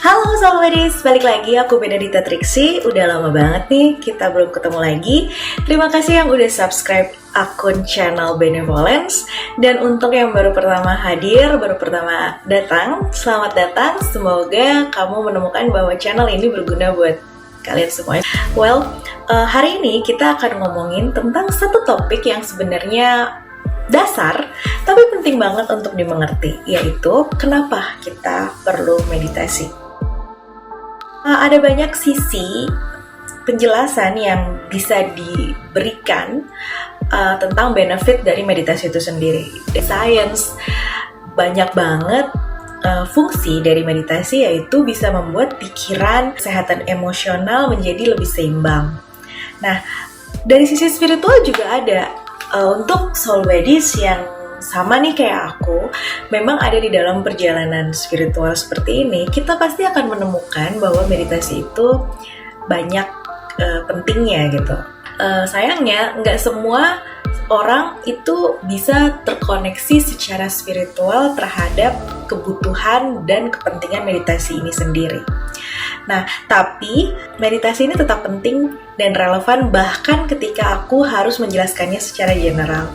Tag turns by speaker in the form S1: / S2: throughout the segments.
S1: Halo Solveris, balik lagi aku Benedita Triksi. Udah lama banget nih kita belum ketemu lagi. Terima kasih yang udah subscribe akun channel Benevolence. Dan untuk yang baru pertama hadir, baru pertama datang, selamat datang. Semoga kamu menemukan bahwa channel ini berguna buat kalian semuanya. Hari ini kita akan ngomongin tentang satu topik yang sebenarnya dasar, tapi penting banget untuk dimengerti, yaitu kenapa kita perlu meditasi. Ada banyak sisi penjelasan yang bisa diberikan tentang benefit dari meditasi itu sendiri. Di science banyak banget fungsi dari meditasi, yaitu bisa membuat pikiran, kesehatan emosional menjadi lebih seimbang. Nah, dari sisi spiritual juga ada. Untuk soul buddies yang sama nih kayak aku, memang ada di dalam perjalanan spiritual seperti ini, kita pasti akan menemukan bahwa meditasi itu banyak pentingnya gitu. Sayangnya nggak semua orang itu bisa terkoneksi secara spiritual terhadap kebutuhan dan kepentingan meditasi ini sendiri. Nah, tapi meditasi ini tetap penting dan relevan bahkan ketika aku harus menjelaskannya secara general.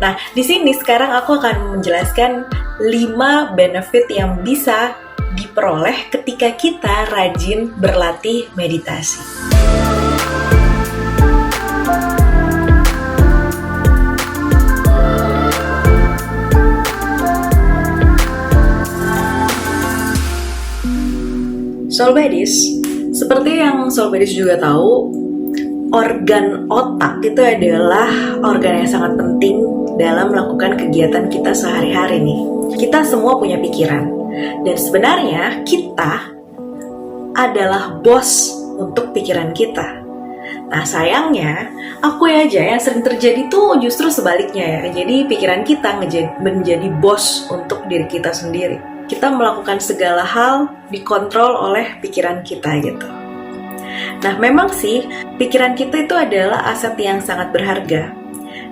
S1: Nah, di sini sekarang aku akan menjelaskan 5 benefit yang bisa diperoleh ketika kita rajin berlatih meditasi. Soul buddies, seperti yang soul buddies juga tahu, organ otak itu adalah organ yang sangat penting dalam melakukan kegiatan kita sehari-hari nih. Kita semua punya pikiran, dan sebenarnya kita adalah bos untuk pikiran kita. Nah, sayangnya aku aja yang sering terjadi tuh justru sebaliknya ya. Jadi pikiran kita menjadi bos untuk diri kita sendiri. Kita melakukan segala hal dikontrol oleh pikiran kita gitu. Nah, memang sih pikiran kita itu adalah aset yang sangat berharga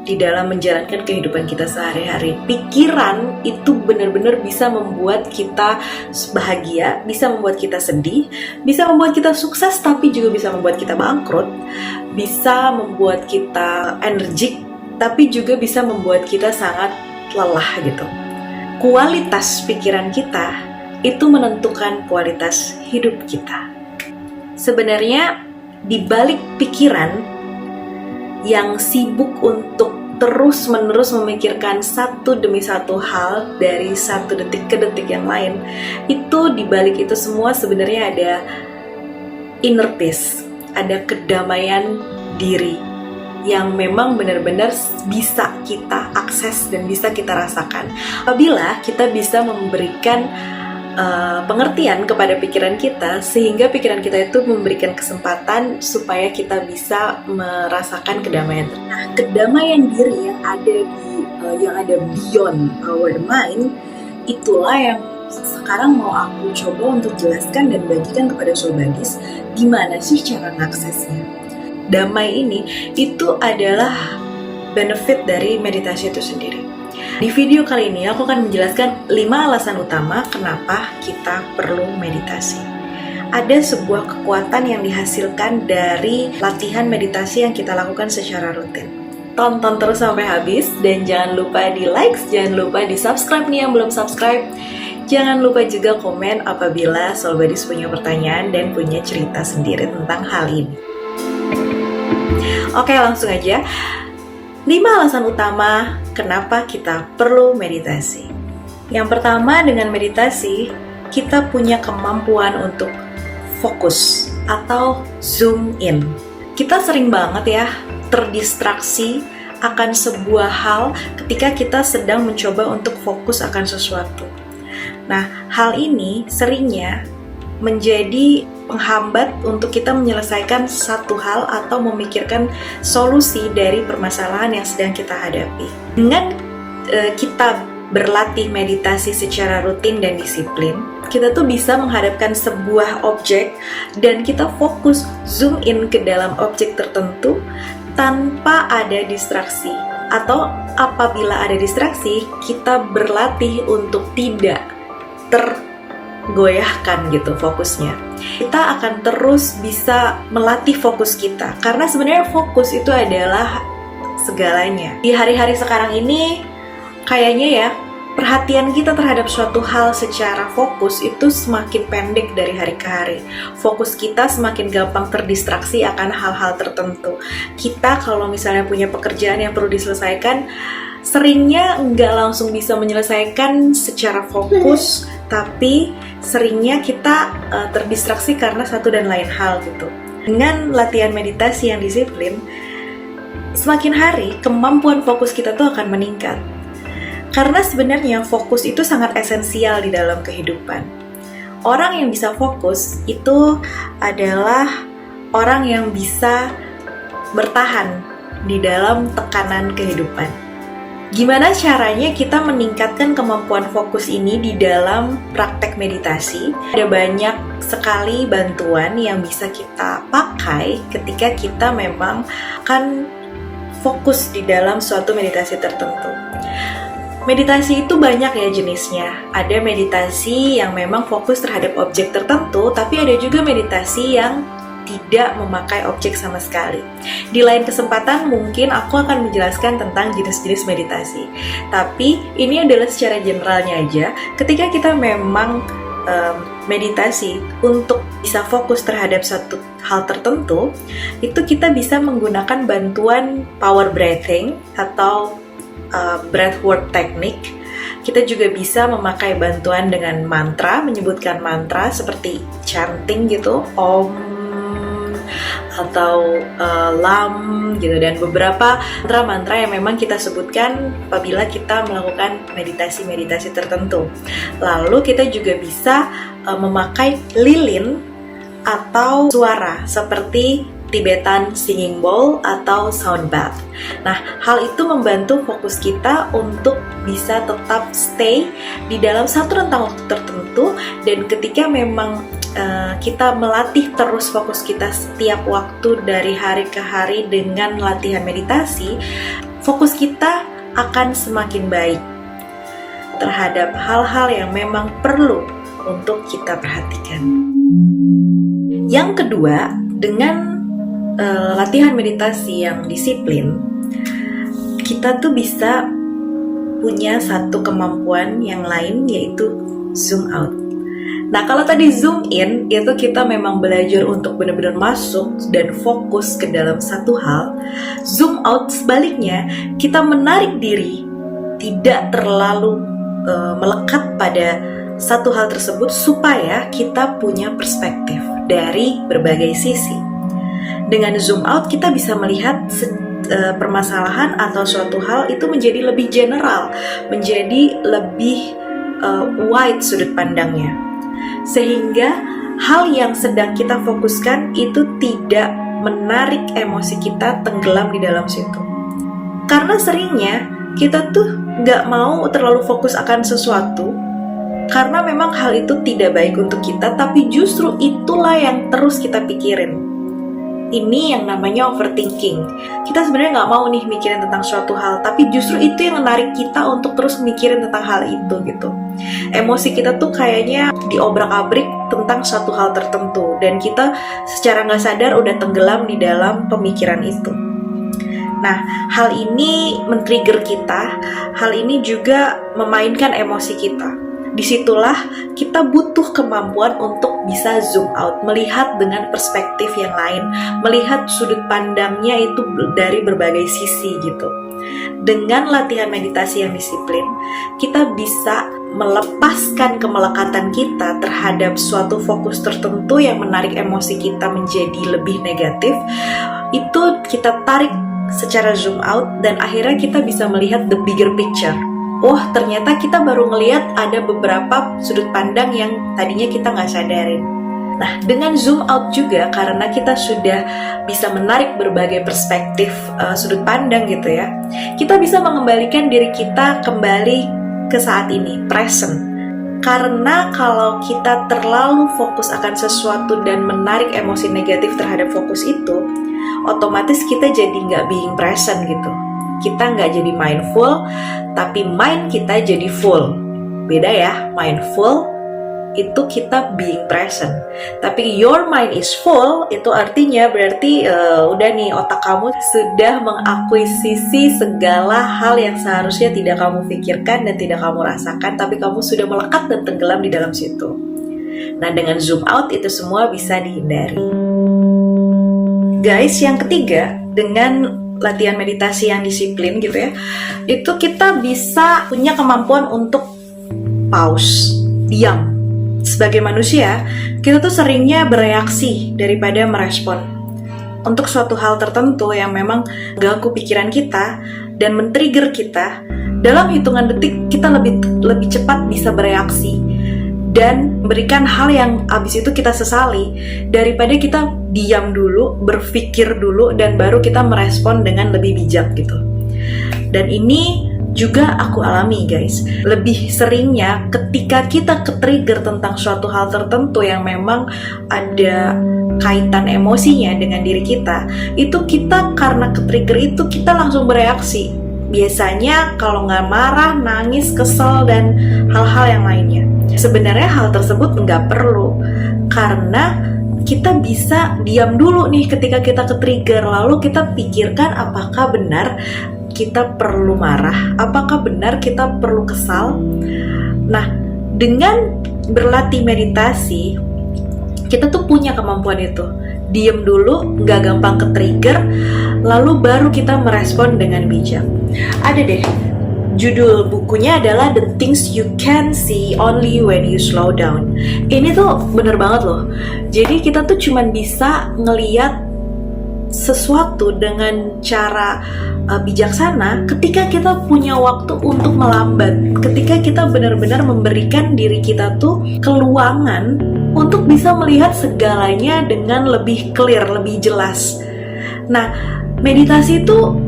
S1: di dalam menjalankan kehidupan kita sehari-hari. Pikiran itu benar-benar bisa membuat kita bahagia, bisa membuat kita sedih, bisa membuat kita sukses, tapi juga bisa membuat kita bangkrut, bisa membuat kita energik, tapi juga bisa membuat kita sangat lelah gitu. Kualitas pikiran kita itu menentukan kualitas hidup kita. Sebenarnya di balik pikiran yang sibuk untuk terus-menerus memikirkan satu demi satu hal dari satu detik ke detik yang lain, itu di balik itu semua sebenarnya ada inner peace, ada kedamaian diri yang memang benar-benar bisa kita akses dan bisa kita rasakan. Apabila kita bisa memberikan pengertian kepada pikiran kita, sehingga pikiran kita itu memberikan kesempatan supaya kita bisa merasakan kedamaian. Nah, kedamaian diri yang ada beyond our mind, itulah yang sekarang mau aku coba untuk jelaskan dan bagikan kepada soul buddies, gimana sih cara mengaksesnya. Damai ini itu adalah benefit dari meditasi itu sendiri. Di video kali ini aku akan menjelaskan 5 alasan utama kenapa kita perlu meditasi. Ada sebuah kekuatan yang dihasilkan dari latihan meditasi yang kita lakukan secara rutin. Tonton terus sampai habis dan jangan lupa di like, jangan lupa di subscribe nih yang belum subscribe. Jangan lupa juga komen apabila soul buddies punya pertanyaan dan punya cerita sendiri tentang hal ini. Oke, langsung aja. 5 alasan utama kenapa kita perlu meditasi. Yang pertama, dengan meditasi, kita punya kemampuan untuk fokus atau zoom in. Kita sering banget ya terdistraksi akan sebuah hal ketika kita sedang mencoba untuk fokus akan sesuatu. Nah, hal ini seringnya menjadi penghambat untuk kita menyelesaikan satu hal atau memikirkan solusi dari permasalahan yang sedang kita hadapi. Dengan kita berlatih meditasi secara rutin dan disiplin, kita tuh bisa menghadapkan sebuah objek dan kita fokus zoom in ke dalam objek tertentu tanpa ada distraksi. Atau apabila ada distraksi, kita berlatih untuk tidak goyahkan gitu fokusnya. Kita akan terus bisa melatih fokus kita, karena sebenarnya fokus itu adalah segalanya. Di hari-hari sekarang ini kayaknya ya, perhatian kita terhadap suatu hal secara fokus itu semakin pendek dari hari ke hari. Fokus kita semakin gampang terdistraksi akan hal-hal tertentu. Kita kalau misalnya punya pekerjaan yang perlu diselesaikan, seringnya nggak langsung bisa menyelesaikan secara fokus, tapi seringnya kita terdistraksi karena satu dan lain hal gitu. Dengan latihan meditasi yang disiplin, semakin hari kemampuan fokus kita tuh akan meningkat. Karena sebenarnya fokus itu sangat esensial di dalam kehidupan. Orang yang bisa fokus itu adalah orang yang bisa bertahan di dalam tekanan kehidupan. Gimana caranya kita meningkatkan kemampuan fokus ini di dalam praktek meditasi? Ada banyak sekali bantuan yang bisa kita pakai ketika kita memang akan fokus di dalam suatu meditasi tertentu. Meditasi itu banyak ya jenisnya. Ada meditasi yang memang fokus terhadap objek tertentu, tapi ada juga meditasi yang tidak memakai objek sama sekali. Di lain kesempatan mungkin aku akan menjelaskan tentang jenis-jenis meditasi. Tapi ini adalah secara generalnya aja. Ketika kita memang meditasi untuk bisa fokus terhadap satu hal tertentu, itu kita bisa menggunakan bantuan power breathing atau breathwork technique. Kita juga bisa memakai bantuan dengan mantra, menyebutkan mantra seperti chanting gitu, Om atau Lam gitu, dan beberapa mantra-mantra yang memang kita sebutkan apabila kita melakukan meditasi-meditasi tertentu. Lalu kita juga bisa memakai lilin atau suara seperti Tibetan singing bowl atau sound bath. Nah, hal itu membantu fokus kita untuk bisa tetap stay di dalam satu rentang waktu tertentu, dan ketika memang kita melatih terus fokus kita setiap waktu dari hari ke hari dengan latihan meditasi, fokus kita akan semakin baik terhadap hal-hal yang memang perlu untuk kita perhatikan. Yang kedua, dengan latihan meditasi yang disiplin, kita tuh bisa punya satu kemampuan yang lain, yaitu zoom out. Nah, kalau tadi zoom in, itu kita memang belajar untuk benar-benar masuk dan fokus ke dalam satu hal. Zoom out sebaliknya, kita menarik diri, tidak terlalu melekat pada satu hal tersebut, supaya kita punya perspektif dari berbagai sisi. Dengan zoom out, kita bisa melihat permasalahan atau suatu hal itu menjadi lebih general, menjadi lebih wide sudut pandangnya, sehingga hal yang sedang kita fokuskan itu tidak menarik emosi kita tenggelam di dalam situ. Karena seringnya kita tuh gak mau terlalu fokus akan sesuatu, karena memang hal itu tidak baik untuk kita, tapi justru itulah yang terus kita pikirin. Ini yang namanya overthinking. Kita sebenarnya nggak mau nih mikirin tentang suatu hal, tapi justru itu yang menarik kita untuk terus mikirin tentang hal itu gitu. Emosi kita tuh kayaknya diobrak-abrik tentang suatu hal tertentu, dan kita secara nggak sadar udah tenggelam di dalam pemikiran itu. Nah, hal ini men-trigger kita, hal ini juga memainkan emosi kita. Disitulah kita butuh kemampuan untuk bisa zoom out, melihat dengan perspektif yang lain, melihat sudut pandangnya itu dari berbagai sisi gitu. Dengan latihan meditasi yang disiplin, kita bisa melepaskan kemelekatan kita terhadap suatu fokus tertentu yang menarik emosi kita menjadi lebih negatif. Itu kita tarik secara zoom out, dan akhirnya kita bisa melihat the bigger picture. Oh, ternyata kita baru ngelihat ada beberapa sudut pandang yang tadinya kita nggak sadarin. Nah, dengan zoom out juga, karena kita sudah bisa menarik berbagai perspektif sudut pandang gitu ya, kita bisa mengembalikan diri kita kembali ke saat ini, present. Karena kalau kita terlalu fokus akan sesuatu dan menarik emosi negatif terhadap fokus itu, otomatis kita jadi nggak being present gitu. Kita nggak jadi mindful, tapi mind kita jadi full. Beda ya, mindful itu kita being present. Tapi your mind is full, itu artinya berarti udah nih, otak kamu sudah mengakuisisi segala hal yang seharusnya tidak kamu pikirkan dan tidak kamu rasakan, tapi kamu sudah melekat dan tenggelam di dalam situ. Nah, dengan zoom out itu semua bisa dihindari. Guys, yang ketiga, dengan latihan meditasi yang disiplin gitu ya, itu kita bisa punya kemampuan untuk pause, diam. Sebagai manusia, kita tuh seringnya bereaksi daripada merespon untuk suatu hal tertentu yang memang ganggu pikiran kita dan men-trigger kita. Dalam hitungan detik kita lebih cepat bisa bereaksi dan memberikan hal yang abis itu kita sesali daripada kita diam dulu, berpikir dulu, dan baru kita merespon dengan lebih bijak gitu. Dan ini juga aku alami guys. Lebih seringnya ketika kita ke-trigger tentang suatu hal tertentu yang memang ada kaitan emosinya dengan diri kita, itu kita karena ke-trigger itu kita langsung bereaksi. Biasanya kalau nggak marah, nangis, kesel, dan hal-hal yang lainnya. Sebenarnya hal tersebut nggak perlu, karena kita bisa diam dulu nih ketika kita ke-trigger, lalu kita pikirkan apakah benar kita perlu marah, apakah benar kita perlu kesal. Nah, dengan berlatih meditasi, kita tuh punya kemampuan itu. Diam dulu, nggak gampang ke-trigger, lalu baru kita merespon dengan bijak. Ada deh, judul bukunya adalah The Things You Can See Only When You Slow Down. Ini tuh bener banget loh. Jadi kita tuh cuman bisa ngeliat sesuatu dengan cara bijaksana ketika kita punya waktu untuk melambat, ketika kita benar-benar memberikan diri kita tuh keluangan untuk bisa melihat segalanya dengan lebih clear, lebih jelas. Nah, meditasi itu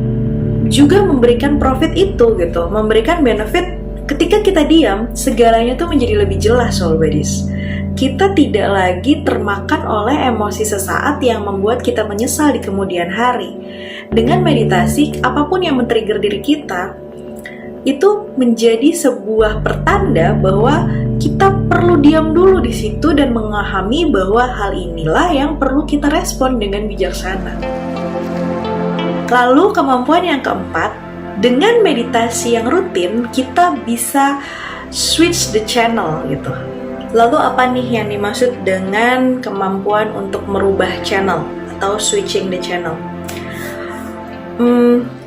S1: juga memberikan profit itu gitu, memberikan benefit. Ketika kita diam, segalanya tuh menjadi lebih jelas, soul buddies. Kita tidak lagi termakan oleh emosi sesaat yang membuat kita menyesal di kemudian hari. Dengan meditasi, apapun yang men-trigger diri kita, itu menjadi sebuah pertanda bahwa kita perlu diam dulu di situ dan memahami bahwa hal inilah yang perlu kita respon dengan bijaksana. Lalu kemampuan yang keempat, dengan meditasi yang rutin, kita bisa switch the channel gitu. Lalu apa nih yang dimaksud dengan kemampuan untuk merubah channel atau switching the channel?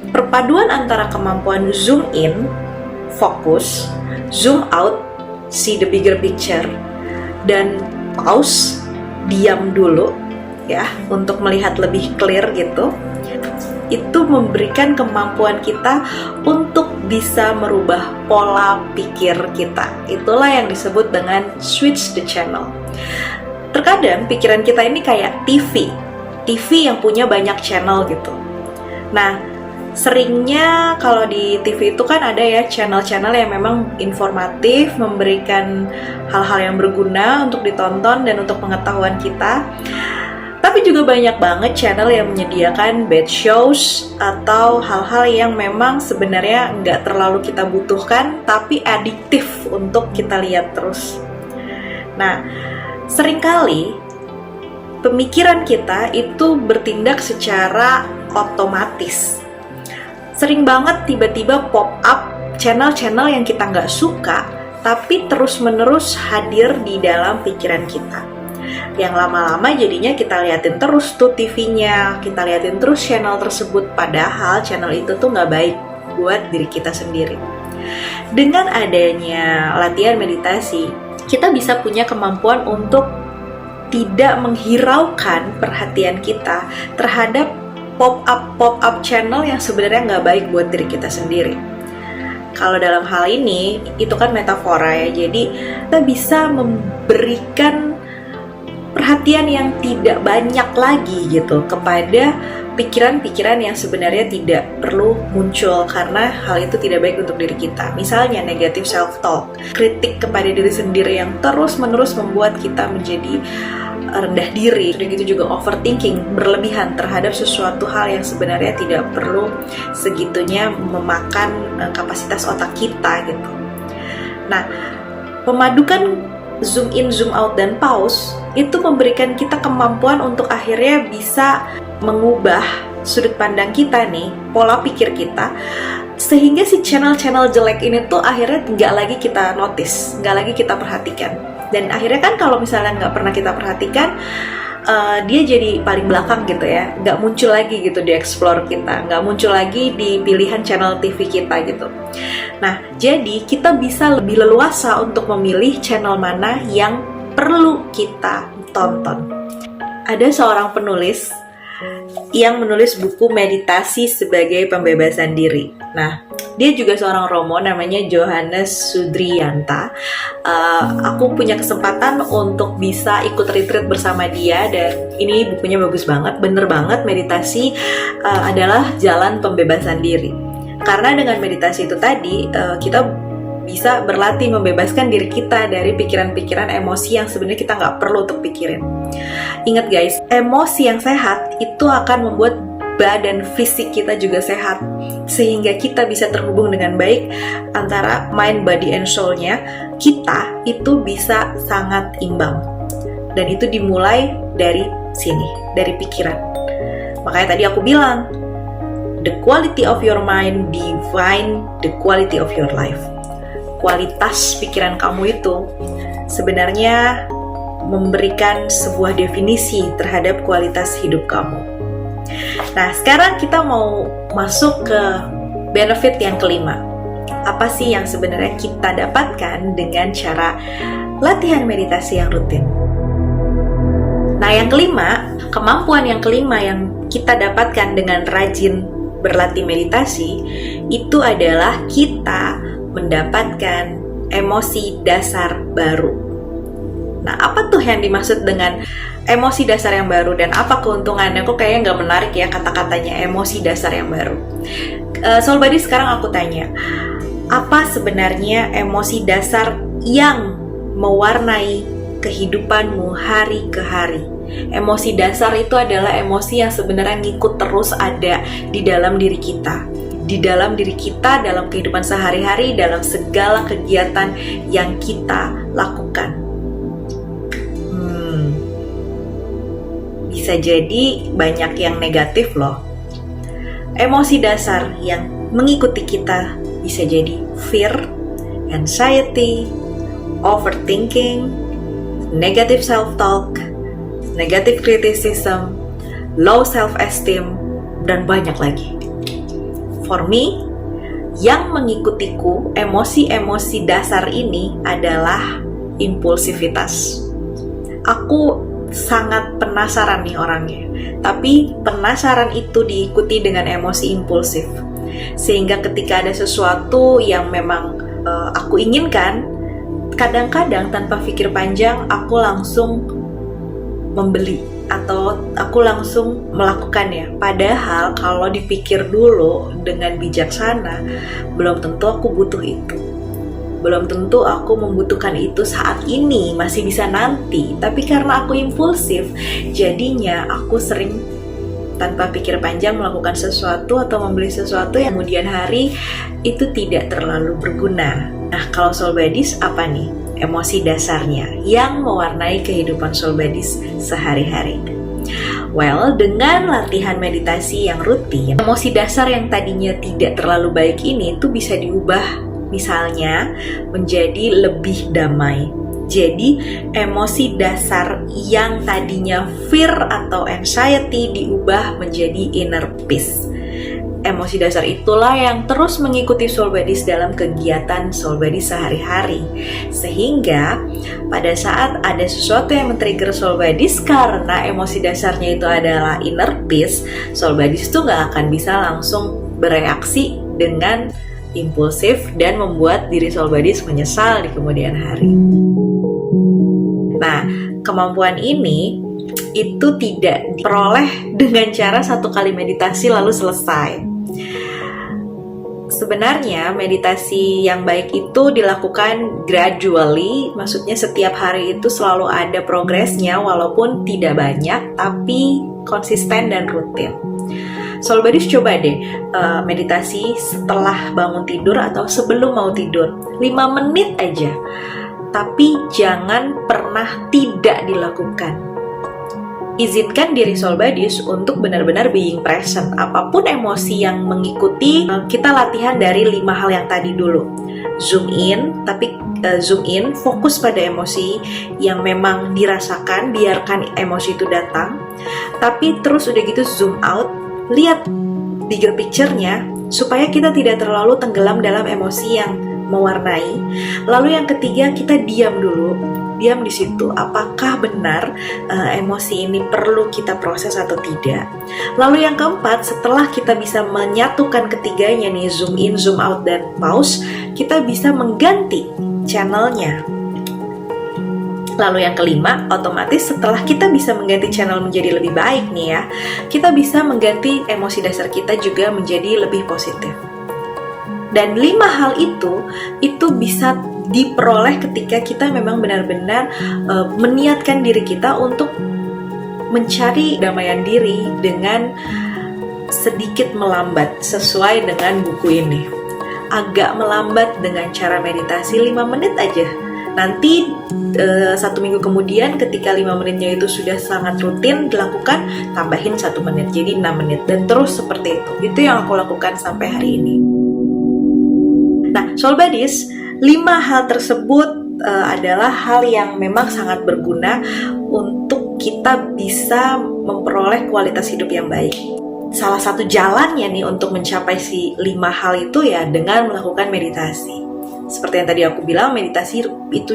S1: Perpaduan antara kemampuan zoom in, fokus, zoom out, see the bigger picture, dan pause, diam dulu ya, untuk melihat lebih clear gitu. Itu memberikan kemampuan kita untuk bisa merubah pola pikir kita. Itulah yang disebut dengan switch the channel. Terkadang pikiran kita ini kayak TV yang punya banyak channel gitu. Nah, seringnya kalau di TV itu kan ada ya channel-channel yang memang informatif, memberikan hal-hal yang berguna untuk ditonton dan untuk pengetahuan kita. Tapi juga banyak banget channel yang menyediakan bad shows atau hal-hal yang memang sebenarnya nggak terlalu kita butuhkan, tapi adiktif untuk kita lihat terus. Nah, seringkali pemikiran kita itu bertindak secara otomatis. Sering banget tiba-tiba pop up channel-channel yang kita nggak suka, tapi terus-menerus hadir di dalam pikiran kita. Yang lama-lama jadinya kita liatin terus tuh TV-nya, kita liatin terus channel tersebut, padahal channel itu tuh nggak baik buat diri kita sendiri. Dengan adanya latihan meditasi, kita bisa punya kemampuan untuk tidak menghiraukan perhatian kita terhadap pop-up channel yang sebenarnya nggak baik buat diri kita sendiri. Kalau dalam hal ini, itu kan metafora ya, jadi kita bisa memberikan perhatian yang tidak banyak lagi gitu kepada pikiran-pikiran yang sebenarnya tidak perlu muncul karena hal itu tidak baik untuk diri kita. Misalnya negative self-talk, kritik kepada diri sendiri yang terus-menerus membuat kita menjadi rendah diri. Dan gitu juga overthinking, berlebihan terhadap sesuatu hal yang sebenarnya tidak perlu segitunya memakan kapasitas otak kita gitu. Nah, memadukan zoom in, zoom out, dan pause itu memberikan kita kemampuan untuk akhirnya bisa mengubah sudut pandang kita nih, pola pikir kita, sehingga si channel-channel jelek ini tuh akhirnya nggak lagi kita notice, nggak lagi kita perhatikan. Dan akhirnya kan kalau misalnya nggak pernah kita perhatikan, dia jadi paling belakang gitu ya, nggak muncul lagi gitu di explore kita, nggak muncul lagi di pilihan channel TV kita gitu. Nah, jadi kita bisa lebih leluasa untuk memilih channel mana yang perlu kita tonton. Ada seorang penulis yang menulis buku Meditasi sebagai Pembebasan Diri. Nah, dia juga seorang Romo, namanya Johannes Sudrianta. Aku punya kesempatan untuk bisa ikut retreat bersama dia, dan ini bukunya bagus banget, bener banget. Meditasi adalah jalan pembebasan diri. Karena dengan meditasi itu tadi, kita bisa berlatih membebaskan diri kita dari pikiran-pikiran emosi yang sebenarnya kita nggak perlu untuk pikirin. Ingat guys, emosi yang sehat itu akan membuat badan fisik kita juga sehat, sehingga kita bisa terhubung dengan baik antara mind, body, and soul-nya. Kita itu bisa sangat imbang, dan itu dimulai dari sini, dari pikiran. Makanya tadi aku bilang, the quality of your mind define the quality of your life. Kualitas pikiran kamu itu sebenarnya memberikan sebuah definisi terhadap kualitas hidup kamu. Nah, sekarang kita mau masuk ke benefit yang kelima. Apa sih yang sebenarnya kita dapatkan dengan cara latihan meditasi yang rutin? Nah, yang kelima, kemampuan yang kelima yang kita dapatkan dengan rajin berlatih meditasi itu adalah kita mendapatkan emosi dasar baru. Nah, apa tuh yang dimaksud dengan emosi dasar yang baru dan apa keuntungannya? Kok kayaknya nggak menarik ya kata-katanya emosi dasar yang baru. Soul Buddy, sekarang aku tanya, apa sebenarnya emosi dasar yang mewarnai kehidupanmu hari ke hari? Emosi dasar itu adalah emosi yang sebenarnya ngikut terus ada di dalam diri kita. Di dalam diri kita, dalam kehidupan sehari-hari, dalam segala kegiatan yang kita lakukan. Bisa jadi banyak yang negatif loh. Emosi dasar yang mengikuti kita bisa jadi fear, anxiety, overthinking, negative self-talk, negative criticism, low self-esteem, dan banyak lagi. For me, yang mengikutiku emosi-emosi dasar ini adalah impulsivitas. Aku sangat penasaran nih orangnya, tapi penasaran itu diikuti dengan emosi impulsif. Sehingga ketika ada sesuatu yang memang aku inginkan, kadang-kadang tanpa pikir panjang aku langsung membeli atau aku langsung melakukannya. Padahal kalau dipikir dulu dengan bijaksana, belum tentu aku butuh itu. Belum tentu aku membutuhkan itu saat ini, masih bisa nanti. Tapi karena aku impulsif, jadinya aku sering tanpa pikir panjang melakukan sesuatu atau membeli sesuatu yang kemudian hari itu tidak terlalu berguna. Nah, kalau Soul Buddies apa nih emosi dasarnya yang mewarnai kehidupan Soul Buddies sehari-hari? Well, dengan latihan meditasi yang rutin, emosi dasar yang tadinya tidak terlalu baik ini tuh bisa diubah, misalnya menjadi lebih damai. Jadi emosi dasar yang tadinya fear atau anxiety diubah menjadi inner peace. Emosi dasar itulah yang terus mengikuti Soul Buddies dalam kegiatan Soul Buddies sehari-hari. Sehingga pada saat ada sesuatu yang men-trigger Soul Buddies karena emosi dasarnya itu adalah inner peace, Soul Buddies itu gak akan bisa langsung bereaksi dengan impulsif dan membuat diri Soul Buddies menyesal di kemudian hari. Nah, kemampuan ini itu tidak diperoleh dengan cara satu kali meditasi lalu selesai. Sebenarnya meditasi yang baik itu dilakukan gradually, maksudnya setiap hari itu selalu ada progresnya walaupun tidak banyak, tapi konsisten dan rutin. Soul Buddies coba deh meditasi setelah bangun tidur atau sebelum mau tidur, 5 menit aja. tapi jangan pernah tidak dilakukan. Izinkan diri Soul Buddies untuk benar-benar being present. Apapun emosi yang mengikuti, kita latihan dari 5 hal yang tadi dulu. Zoom in, fokus pada emosi yang memang dirasakan, biarkan emosi itu datang. Tapi terus udah gitu zoom out, lihat bigger picture-nya, supaya kita tidak terlalu tenggelam dalam emosi yang mewarnai. Lalu yang ketiga, kita diam dulu. Diam di situ, apakah benar emosi ini perlu kita proses atau tidak. Lalu yang keempat, setelah kita bisa menyatukan ketiganya nih, zoom in, zoom out, dan pause, kita bisa mengganti channelnya. Lalu yang kelima, otomatis setelah kita bisa mengganti channel menjadi lebih baik nih ya, kita bisa mengganti emosi dasar kita juga menjadi lebih positif. Dan 5 hal itu bisa diperoleh ketika kita memang benar-benar meniatkan diri kita untuk mencari damaian diri dengan sedikit melambat sesuai dengan buku ini. Agak melambat dengan cara meditasi 5 menit aja. Nanti 1 minggu kemudian ketika 5 menitnya itu sudah sangat rutin dilakukan, tambahin 1 menit jadi 6 menit dan terus seperti itu. Itu yang aku lakukan sampai hari ini. Nah, Soul Buddies, 5 hal tersebut adalah hal yang memang sangat berguna untuk kita bisa memperoleh kualitas hidup yang baik. Salah satu jalannya nih untuk mencapai si 5 hal itu ya dengan melakukan meditasi. Seperti yang tadi aku bilang, meditasi itu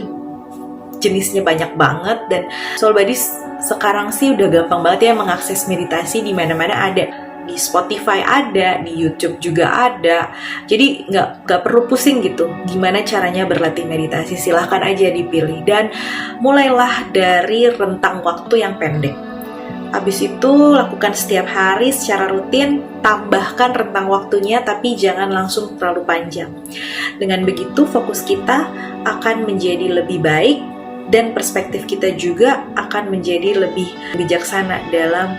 S1: jenisnya banyak banget dan Soul Buddies sekarang sih udah gampang banget ya mengakses meditasi di mana-mana ada. Di Spotify ada, di YouTube juga ada. Jadi nggak perlu pusing gitu gimana caranya berlatih meditasi, silahkan aja dipilih. Dan mulailah dari rentang waktu yang pendek. Habis itu lakukan setiap hari secara rutin, tambahkan rentang waktunya tapi jangan langsung terlalu panjang. Dengan begitu fokus kita akan menjadi lebih baik dan perspektif kita juga akan menjadi lebih bijaksana dalam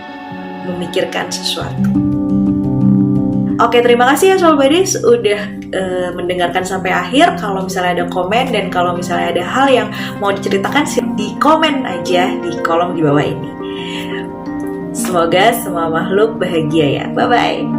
S1: memikirkan sesuatu. Oke, terima kasih ya Soul Buddies udah mendengarkan sampai akhir. Kalau misalnya ada komen dan kalau misalnya ada hal yang mau diceritakan, di komen aja di kolom di bawah ini. Semoga semua makhluk bahagia ya. Bye-bye.